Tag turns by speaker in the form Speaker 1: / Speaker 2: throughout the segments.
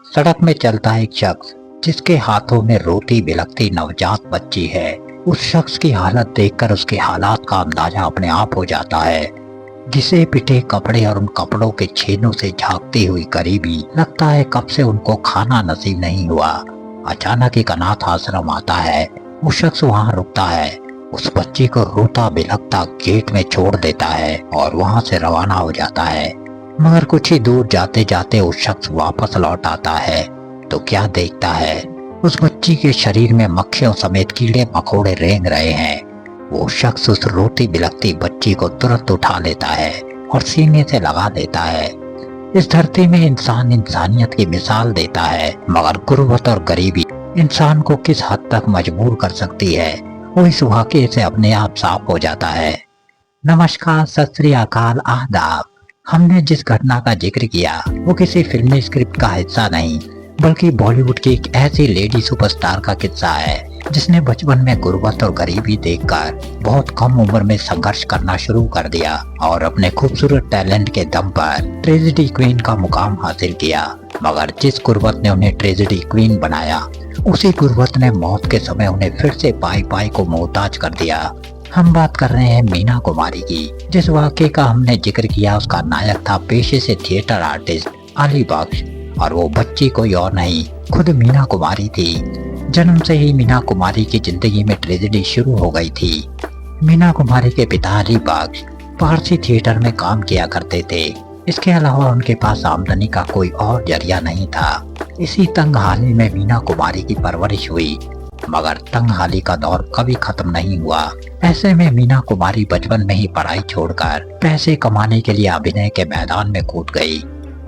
Speaker 1: सड़क में चलता एक शख्स जिसके हाथों में रोती बिलखती नवजात बच्ची है। उस शख्स की हालत देखकर उसके हालात का अंदाजा अपने आप हो जाता है। घिसे पिटे कपड़े और उन कपड़ों के छेदों से झांकती हुई गरीबी, लगता है कब से उनको खाना नसीब नहीं हुआ। अचानक एक अनाथ आश्रम आता है। वो शख्स वहाँ रुकता है, उस बच्ची को रोता बिलखता गेट में छोड़ देता है और वहाँ से रवाना हो जाता है। मगर कुछ ही दूर जाते जाते वो शख्स वापस लौट आता है तो क्या देखता है, उस बच्ची के शरीर में मक्खियों समेत कीड़े मकोड़े रेंग रहे हैं। वो शख्स उस रोती बिलखती बच्ची को तुरंत उठा लेता है और सीने से लगा देता है। इस धरती में इंसान इंसानियत की मिसाल देता है, मगर गुर्बत और गरीबी इंसान को किस हद तक मजबूर कर सकती है, वो इस वाक़ये से अपने आप साफ हो जाता है। नमस्कार, सत श्री अकाल, आदाब। हमने जिस घटना का जिक्र किया वो किसी फिल्मी स्क्रिप्ट का हिस्सा नहीं, बल्कि बॉलीवुड की एक ऐसी लेडी सुपरस्टार का किस्सा है जिसने बचपन में गुर्बत और गरीबी देखकर बहुत कम उम्र में संघर्ष करना शुरू कर दिया और अपने खूबसूरत टैलेंट के दम पर ट्रेजेडी क्वीन का मुकाम हासिल किया। मगर जिस गुर्बत ने उन्हें ट्रेजेडी क्वीन बनाया, उसी गुर्बत ने मौत के समय उन्हें फिर से पाई पाई को मोहताज कर दिया। हम बात कर रहे हैं मीना कुमारी की। जिस वाक़ये का हमने जिक्र किया उसका नायक था पेशे से थिएटर आर्टिस्ट अली बख्श, और वो बच्ची कोई और नहीं, खुद मीना कुमारी थी। जन्म से ही मीना कुमारी की जिंदगी में ट्रेजेडी शुरू हो गई थी। मीना कुमारी के पिता अली बख्श पारसी थिएटर में काम किया करते थे। इसके अलावा उनके पास आमदनी का कोई और जरिया नहीं था। इसी तंगहाली में मीना कुमारी की परवरिश हुई, मगर तंगहाली का दौर कभी खत्म नहीं हुआ। ऐसे में मीना कुमारी बचपन में ही पढ़ाई छोड़कर पैसे कमाने के लिए अभिनय के मैदान में कूद गई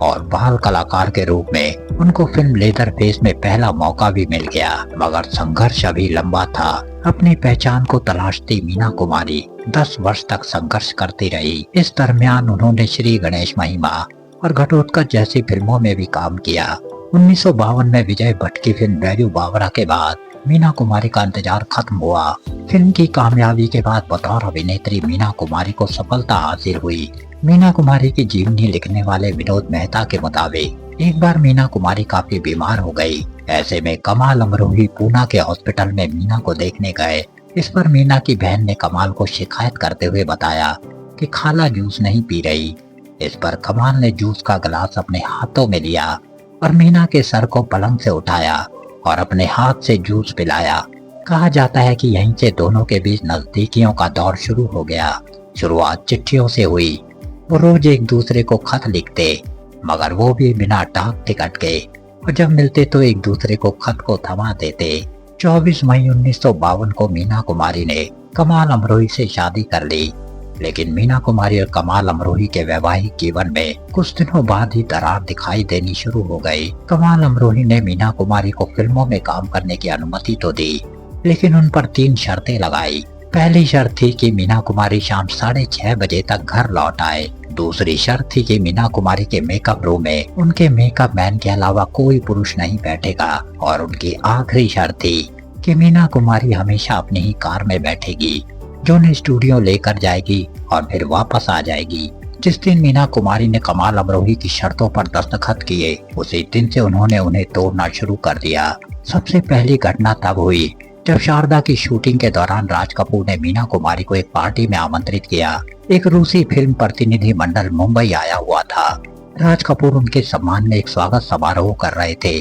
Speaker 1: और बाल कलाकार के रूप में उनको फिल्म लेदर फेस में पहला मौका भी मिल गया। मगर संघर्ष अभी लंबा था। अपनी पहचान को तलाशती मीना कुमारी 10 वर्ष तक संघर्ष करती रही। इस दरमियान उन्होंने श्री गणेश महिमा और घटोत्कच जैसी फिल्मों में भी काम किया। 1952 में विजय भट्ट की फिल्म बैजू बावरा के बाद मीना कुमारी का इंतजार खत्म हुआ। फिल्म की कामयाबी के बाद बतौर अभिनेत्री मीना कुमारी को सफलता हासिल हुई। मीना कुमारी की जीवनी लिखने वाले विनोद मेहता के मुताबिक एक बार मीना कुमारी काफी बीमार हो गई। ऐसे में कमाल अमरोही पूना के हॉस्पिटल में मीना को देखने गए। इस पर मीना की बहन ने कमाल को शिकायत करते हुए बताया कि खाला जूस नहीं पी रही। इस पर कमाल ने जूस का गिलास अपने हाथों में लिया और मीना के सर को पलंग से उठाया और अपने हाथ से जूस पिलाया। कहा जाता है कि यहीं से दोनों के बीच नजदीकियों का दौर शुरू हो गया। शुरुआत चिट्ठियों से हुई। वो रोज एक दूसरे को खत लिखते, मगर वो भी बिना डाक टिकट के, और जब मिलते तो एक दूसरे को खत को थमा देते। 24 मई 1952 को मीना कुमारी ने कमाल अमरोही से शादी कर ली। लेकिन मीना कुमारी और कमाल अमरोही के वैवाहिक जीवन में कुछ दिनों बाद ही दरार दिखाई देनी शुरू हो गई। कमाल अमरोही ने मीना कुमारी को फिल्मों में काम करने की अनुमति तो दी, लेकिन उन पर 3 शर्तें लगाई। पहली शर्त थी कि मीना कुमारी शाम 6:30 बजे तक घर लौट आए। दूसरी शर्त थी कि मीना कुमारी के मेकअप रूम में उनके मेकअप मैन के अलावा कोई पुरुष नहीं बैठेगा। और उनकी आखिरी शर्त थी कि मीना कुमारी हमेशा अपनी ही कार में बैठेगी, जो उन्हें स्टूडियो लेकर जाएगी और फिर वापस आ जाएगी। जिस दिन मीना कुमारी ने कमाल अमरोही की शर्तों पर दस्तखत किए, उसी दिन से उन्होंने उन्हें तोड़ना शुरू कर दिया। सबसे पहली घटना तब हुई जब शारदा की शूटिंग के दौरान राज कपूर ने मीना कुमारी को एक पार्टी में आमंत्रित किया। एक रूसी फिल्म प्रतिनिधि मंडल मुंबई आया हुआ था। राज कपूर उनके सम्मान में एक स्वागत समारोह कर रहे थे।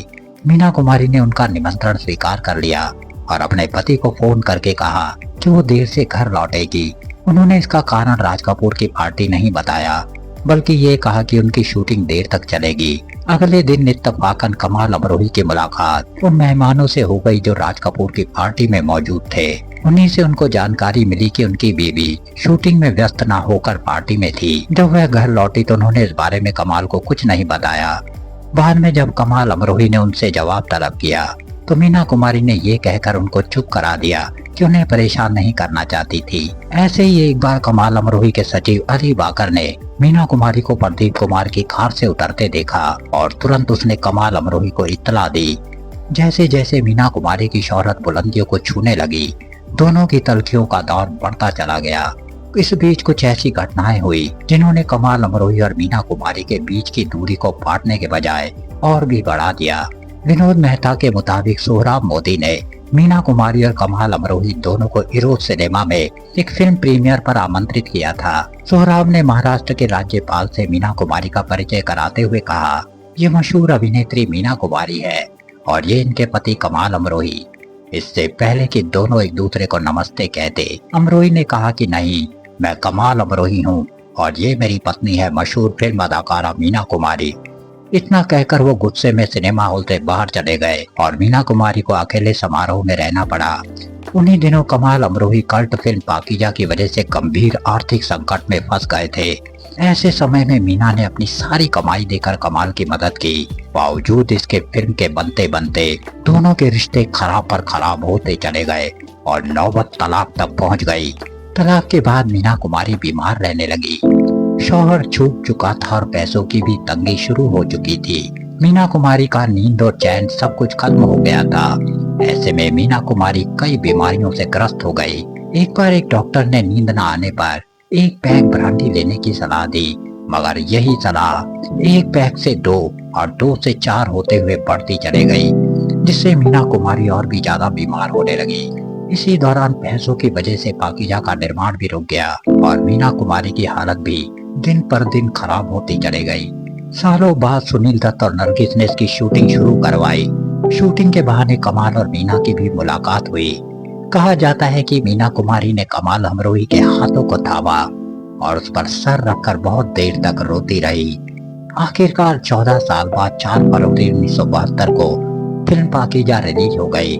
Speaker 1: मीना कुमारी ने उनका निमंत्रण स्वीकार कर लिया और अपने पति को फोन करके कहा कि वो देर से घर लौटेगी। उन्होंने इसका कारण राज कपूर की पार्टी नहीं बताया, बल्कि ये कहा कि उनकी शूटिंग देर तक चलेगी। अगले दिन इत्तफाकन कमाल अमरोही की मुलाकात उन मेहमानों से हो गई जो राज कपूर की पार्टी में मौजूद थे। उन्हीं से उनको जानकारी मिली कि उनकी बीवी शूटिंग में व्यस्त न होकर पार्टी में थी। जब वह घर लौटी तो उन्होंने इस बारे में कमाल को कुछ नहीं बताया। बाद में जब कमाल अमरोही ने उनसे जवाब तलब किया तो मीना कुमारी ने ये कहकर उनको चुप करा दिया कि उन्हें परेशान नहीं करना चाहती थी। ऐसे ही एक बार कमाल अमरोही के सचिव अली बाकर ने मीना कुमारी को प्रदीप कुमार की कार से उतरते देखा और तुरंत उसने कमाल अमरोही को इत्तला दी। जैसे जैसे मीना कुमारी की शोहरत बुलंदियों को छूने लगी, दोनों की तल्खियों का दौर बढ़ता चला गया। इस बीच कुछ ऐसी घटनाएं हुई जिन्होंने कमाल अमरोही और मीना कुमारी के बीच की दूरी को पाटने के बजाय और भी बढ़ा दिया। विनोद मेहता के मुताबिक सोहराब मोदी ने मीना कुमारी और कमाल अमरोही दोनों को इरोज सिनेमा में एक फिल्म प्रीमियर पर आमंत्रित किया था। सोहराब ने महाराष्ट्र के राज्यपाल से मीना कुमारी का परिचय कराते हुए कहा, ये मशहूर अभिनेत्री मीना कुमारी है और ये इनके पति कमाल अमरोही। इससे पहले कि दोनों एक दूसरे को नमस्ते कहते, अमरोही ने कहा कि नहीं, मैं कमाल अमरोही हूँ और ये मेरी पत्नी है मशहूर फिल्म अदाकारा मीना कुमारी। इतना कहकर वो गुस्से में सिनेमा हॉल से बाहर चले गए और मीना कुमारी को अकेले समारोह में रहना पड़ा। उन्हीं दिनों कमाल अमरोही कल्ट फिल्म पाकीजा की वजह से गंभीर आर्थिक संकट में फंस गए थे। ऐसे समय में मीना ने अपनी सारी कमाई देकर कमाल की मदद की। बावजूद इसके फिल्म के बनते बनते दोनों के रिश्ते खराब पर खराब होते चले गए और नौबत तलाक तक पहुंच गई। तलाक के बाद मीना कुमारी बीमार रहने लगी। शौहर छूट चुका था और पैसों की भी तंगी शुरू हो चुकी थी। मीना कुमारी का नींद और चैन सब कुछ खत्म हो गया था। ऐसे में मीना कुमारी कई बीमारियों से ग्रस्त हो गई। एक बार एक डॉक्टर ने नींद न आने पर एक पैक ब्रांडी लेने की सलाह दी, मगर यही सलाह एक पैक से 2 और 2 से 4 होते हुए बढ़ती चली गई, जिससे मीना कुमारी और भी ज्यादा बीमार होने लगी। इसी दौरान पैसों की वजह से पाकीजा का निर्माण भी रुक गया और मीना कुमारी की हालत भी दिन पर दिन खराब होती चली गई। सालों बाद सुनील दत्त और नरगिस ने इसकी शूटिंग शुरू करवाई। शूटिंग के बहाने कमाल और मीना की भी मुलाकात हुई। कहा जाता है कि मीना कुमारी ने कमाल अमरोही के हाथों को थामा और उस पर सर रखकर बहुत देर तक रोती रही। आखिरकार 14 साल बाद 4 फरवरी 1972 को फिल्म पाकीजा रिलीज हो गई,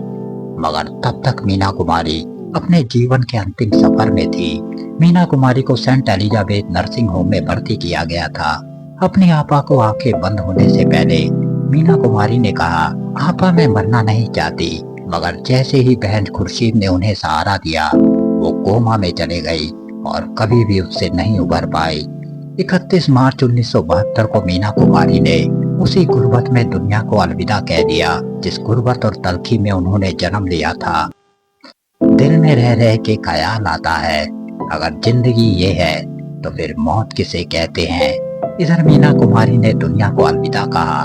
Speaker 1: मगर तब तक मीना कुमारी अपने जीवन के अंतिम सफर में थी। मीना कुमारी को सेंट एलिजाबेथ नर्सिंग होम में भर्ती किया गया था। अपनी आपा को आंखें बंद होने से पहले मीना कुमारी ने कहा, आपा मैं मरना नहीं चाहती, मगर जैसे ही बहन खुर्शीद ने उन्हें सहारा दिया, वो कोमा में चले गई और कभी भी उससे नहीं उबर पाई। 31 मार्च 1972 को मीना कुमारी ने उसी गुर्बत में दुनिया को अलविदा कह दिया, जिस गुर्बत और तलखी में उन्होंने जन्म लिया था। दिल में रह रह के ख्याल आता है, अगर जिंदगी ये है तो फिर मौत किसे कहते हैं। इधर मीना कुमारी ने दुनिया को अलविदा कहा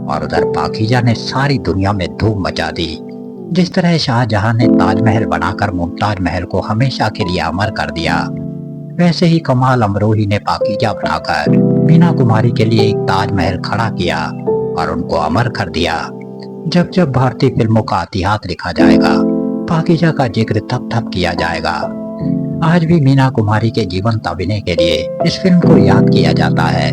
Speaker 1: और उधर पाकीजा ने सारी दुनिया में धूम मचा दी। जिस तरह शाहजहां ने ताजमहल बनाकर मुमताज महल को हमेशा के लिए अमर कर दिया, वैसे ही कमाल अमरोही ने पाकीजा बनाकर मीना कुमारी के लिए एक ताजमहल खड़ा किया और उनको अमर कर दिया। जब जब भारतीय फिल्मों का इतिहास लिखा जाएगा, पाकीजा का जिक्र तब तब किया जाएगा। आज भी मीना कुमारी के जीवंत अभिनय के लिए इस फिल्म को याद किया जाता है।